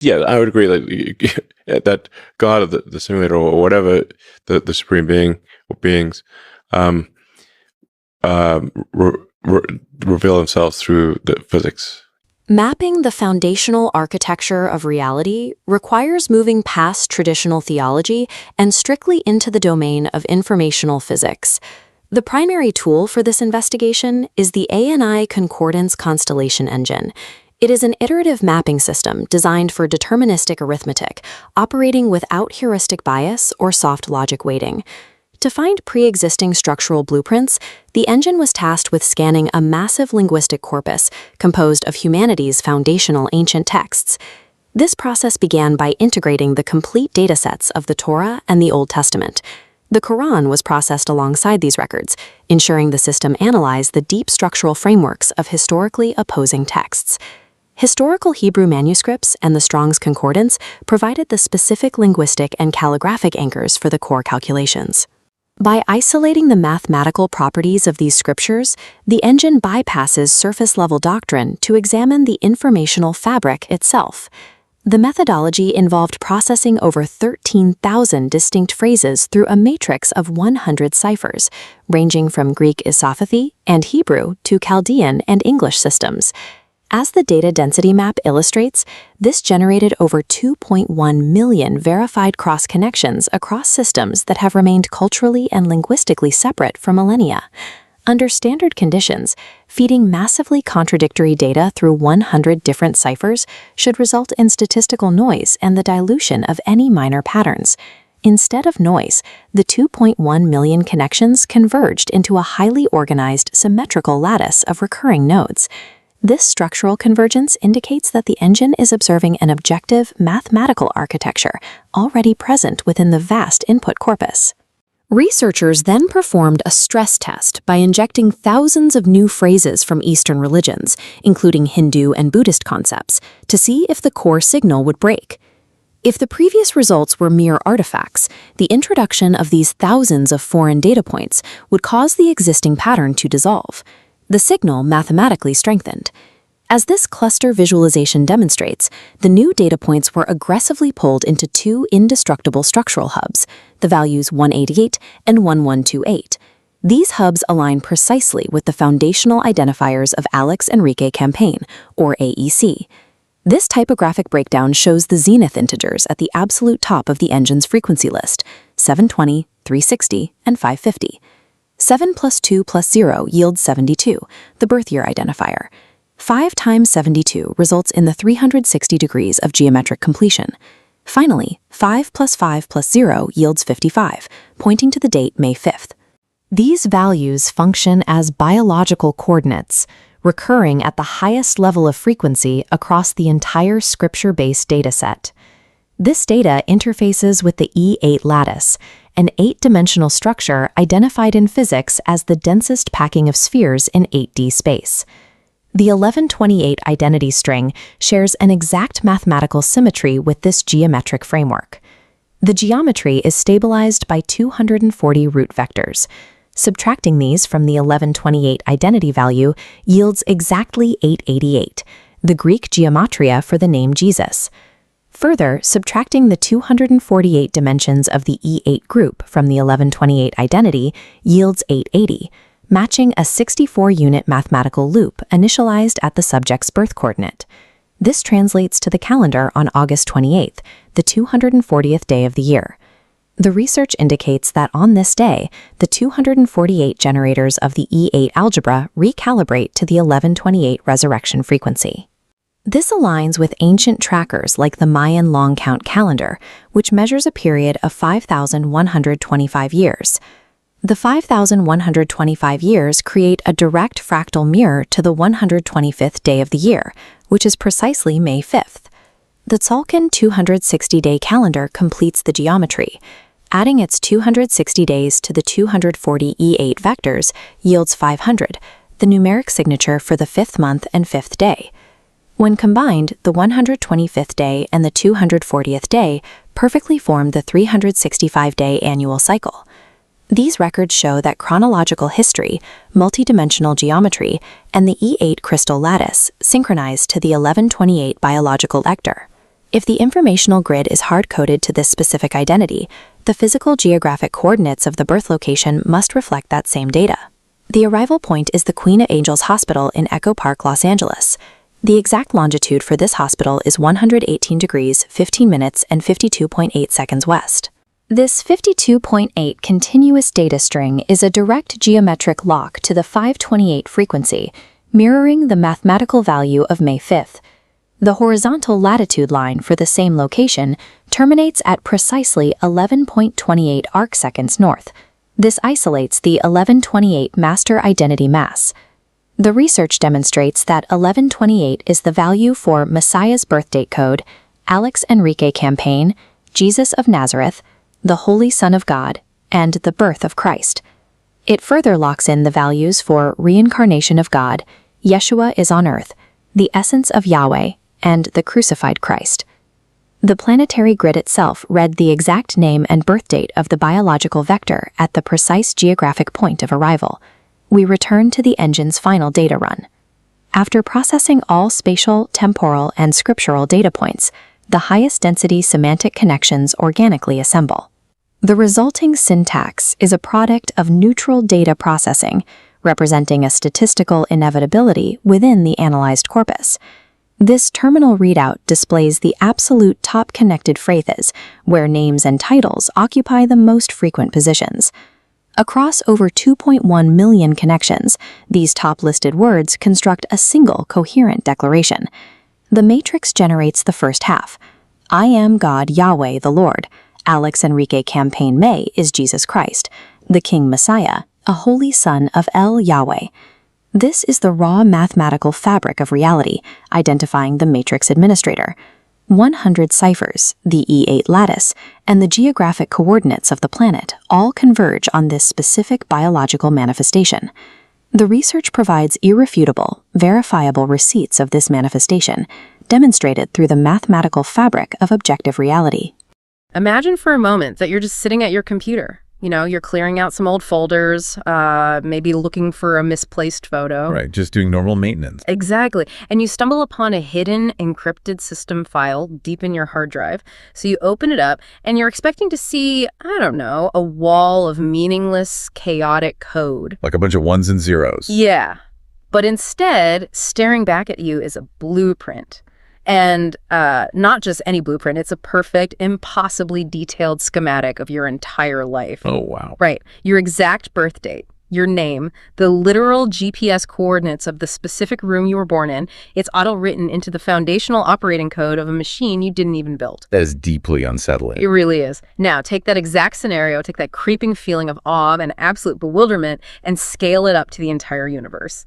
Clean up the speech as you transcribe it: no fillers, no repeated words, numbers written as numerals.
Yeah, I would agree that that God of the simulator or whatever the supreme being or beings um, re reveal themselves through the physics. Mapping the foundational architecture of reality requires moving past traditional theology and strictly into the domain of informational physics. The primary tool for this investigation is the ANI Concordance Constellation Engine. It is an iterative mapping system designed for deterministic arithmetic, operating without heuristic bias or soft logic weighting. To find pre-existing structural blueprints, the engine was tasked with scanning a massive linguistic corpus composed of humanity's foundational ancient texts. This process began by integrating the complete datasets of the Torah and the Old Testament. The Quran was processed alongside these records, ensuring the system analyzed the deep structural frameworks of historically opposing texts. Historical Hebrew manuscripts and the Strong's Concordance provided the specific linguistic and calligraphic anchors for the core calculations. By isolating the mathematical properties of these scriptures, the engine bypasses surface-level doctrine to examine the informational fabric itself. The methodology involved processing over 13,000 distinct phrases through a matrix of 100 ciphers, ranging from Greek isophathy and Hebrew to Chaldean and English systems. As the data density map illustrates, this generated over 2.1 million verified cross-connections across systems that have remained culturally and linguistically separate for millennia. Under standard conditions, feeding massively contradictory data through 100 different ciphers should result in statistical noise and the dilution of any minor patterns. Instead of noise, the 2.1 million connections converged into a highly organized, symmetrical lattice of recurring nodes. This structural convergence indicates that the engine is observing an objective, mathematical architecture already present within the vast input corpus. Researchers then performed a stress test by injecting thousands of new phrases from Eastern religions, including Hindu and Buddhist concepts, to see if the core signal would break. If the previous results were mere artifacts, the introduction of these thousands of foreign data points would cause the existing pattern to dissolve. The signal mathematically strengthened. As this cluster visualization demonstrates, the new data points were aggressively pulled into two indestructible structural hubs, the values 188 and 1128. These hubs align precisely with the foundational identifiers of Alex Enrique campaign, or AEC. This typographic breakdown shows the zenith integers at the absolute top of the engine's frequency list, 720, 360, and 550. 7 plus 2 plus 0 yields 72, the birth year identifier. 5 times 72 results in the 360 degrees of geometric completion. Finally, 5 plus 5 plus 0 yields 55, pointing to the date May 5th. These values function as biological coordinates, recurring at the highest level of frequency across the entire scripture-based dataset. This data interfaces with the E8 lattice, an 8-dimensional structure identified in physics as the densest packing of spheres in 8D space. The 1128 identity string shares an exact mathematical symmetry with this geometric framework. The geometry is stabilized by 240 root vectors. Subtracting these from the 1128 identity value yields exactly 888, the Greek gematria for the name Jesus. Further, subtracting the 248 dimensions of the E8 group from the 1128 identity yields 880, matching a 64-unit mathematical loop initialized at the subject's birth coordinate. This translates to the calendar on August 28th, the 240th day of the year. The research indicates that on this day, the 248 generators of the E8 algebra recalibrate to the 1128 resurrection frequency. This aligns with ancient trackers like the Mayan long count calendar, which measures a period of 5,125 years. The 5,125 years create a direct fractal mirror to the 125th day of the year, which is precisely May 5th. The Tzolk'in 260-day calendar completes the geometry. Adding its 260 days to the 240 E8 vectors yields 500, the numeric signature for the 5th month and 5th day. When combined, the 125th day and the 240th day perfectly form the 365-day annual cycle. These records show that chronological history, multidimensional geometry, and the E8 crystal lattice synchronize to the 1128 biological vector. If the informational grid is hard-coded to this specific identity, the physical geographic coordinates of the birth location must reflect that same data. The arrival point is the Queen of Angels Hospital in Echo Park, Los Angeles. The exact longitude for this hospital is 118 degrees, 15 minutes, and 52.8 seconds west. This 52.8 continuous data string is a direct geometric lock to the 528 frequency, mirroring the mathematical value of May 5th. The horizontal latitude line for the same location terminates at precisely 11.28 arcseconds north. This isolates the 1128 master identity mass. The research demonstrates that 1128 is the value for Messiah's birthdate code, Alex Enrique campaign, Jesus of Nazareth, the Holy Son of God, and the birth of Christ. It further locks in the values for reincarnation of God, Yeshua is on earth, the essence of Yahweh, and the crucified Christ. The planetary grid itself read the exact name and birth date of the biological vector at the precise geographic point of arrival. We return to the engine's final data run. After processing all spatial, temporal, and scriptural data points, the highest density semantic connections organically assemble. The resulting syntax is a product of neutral data processing, representing a statistical inevitability within the analyzed corpus. This terminal readout displays the absolute top connected phrases, where names and titles occupy the most frequent positions. Across over 2.1 million connections, these top-listed words construct a single coherent declaration. The matrix generates the first half. I am God Yahweh the Lord. Alex Enrique campaign May is Jesus Christ, the King Messiah, a holy son of El Yahweh. This is the raw mathematical fabric of reality, identifying the matrix administrator. 100 ciphers, the E8 lattice, and the geographic coordinates of the planet all converge on this specific biological manifestation. The research provides irrefutable, verifiable receipts of this manifestation, demonstrated through the mathematical fabric of objective reality. Imagine for a moment that you're just sitting at your computer. You're clearing out some old folders, maybe looking for a misplaced photo. Right, just doing normal maintenance. Exactly. And you stumble upon a hidden encrypted system file deep in your hard drive. So you open it up and you're expecting to see, a wall of meaningless, chaotic code. Like a bunch of ones and zeros. Yeah. But instead, staring back at you is a blueprint. And not just any blueprint, it's a perfect, impossibly detailed schematic of your entire life. Oh, wow. Right. Your exact birth date, your name, the literal GPS coordinates of the specific room you were born in. It's auto-written into the foundational operating code of a machine you didn't even build. That is deeply unsettling. It really is. Now, take that exact scenario, take that creeping feeling of awe and absolute bewilderment, and scale it up to the entire universe.